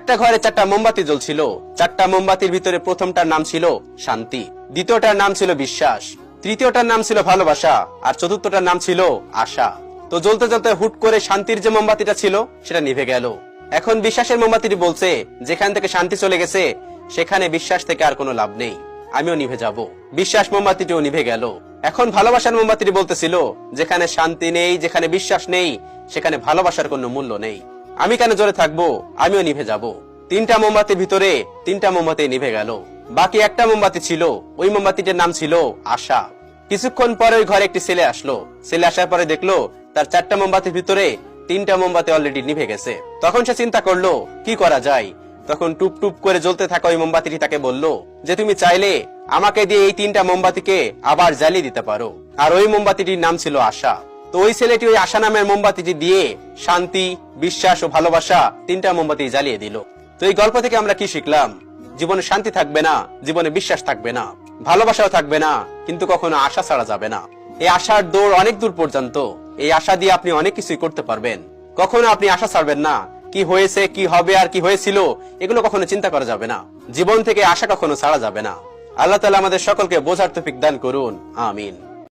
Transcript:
একটা ঘরে 4টা মোমবাতি জ্বলছিল। 4টা মোমবাতির ভিতরে প্রথমটার নাম ছিল শান্তি, দ্বিতীয়টার নাম ছিল বিশ্বাস, তৃতীয়টার নাম ছিল ভালোবাসা, আর চতুর্থটার নাম ছিল আশা। তো জ্বলতে জ্বলতে হুট করে শান্তির যে মোমবাতিটা ছিল সেটা নিভে গেল। এখন বিশ্বাসের মোমবাতিটি বলছে, যেখান থেকে শান্তি চলে গেছে সেখানে বিশ্বাস থেকে আর কোনো লাভ নেই, আমিও নিভে যাব। বিশ্বাস মোমবাতিটিও নিভে গেল। এখন ভালোবাসার মোমবাতিটি বলতেছিল, যেখানে শান্তি নেই, যেখানে বিশ্বাস নেই, সেখানে ভালোবাসার কোনো মূল্য নেই, আমি কেন জ্বলে থাকবো, আমিও নিভে যাব। 3টা মোমবাতির ভিতরে 3টা মোমবাতি নিভে গেল। বাকি একটা মোমবাতি ছিল, ওই মোমবাতিটির নাম ছিল আশা। কিছুক্ষণ পরে ওই ঘরে একটি ছেলে আসলো। ছেলে আসার পরে দেখলো তার 4টা মোমবাতির ভিতরে 3টা মোমবাতি অলরেডি নিভে গেছে। তখন সে চিন্তা করলো কি করা যায়। তখন টুপ টুপ করে জ্বলতে থাকা ওই মোমবাতিটি তাকে বলল যে তুমি চাইলে আমাকে দিয়ে এই 3টা মোমবাতিকে আবার জ্বালিয়ে দিতে পারো। আর ওই মোমবাতিটির নাম ছিল আশা। তো ওই ছেলেটি ওই আশা নামের মোমবাতিটি দিয়ে শান্তি, বিশ্বাস ও ভালোবাসা 3টা মোমবাতি জ্বালিয়ে দিল। তো এই গল্প থেকে আমরা কি শিখলাম? জীবনে শান্তি থাকবে না, জীবনে বিশ্বাস থাকবে না, ভালোবাসাও থাকবে না, কিন্তু কখনো আশা ছাড়া যাবে না। এই আশার দৌড় অনেক দূর পর্যন্ত। এই আশা দিয়ে আপনি অনেক কিছুই করতে পারবেন। কখনো আপনি আশা ছাড়বেন না। কি হয়েছে, কি হবে আর কি হয়েছিল এগুলো কখনো চিন্তা করা যাবে না। জীবন থেকে আশা কখনো ছাড়া যাবে না। আল্লাহ তাআলা আমাদের সকলকে বোঝার তৌফিক দান করুন, আমিন।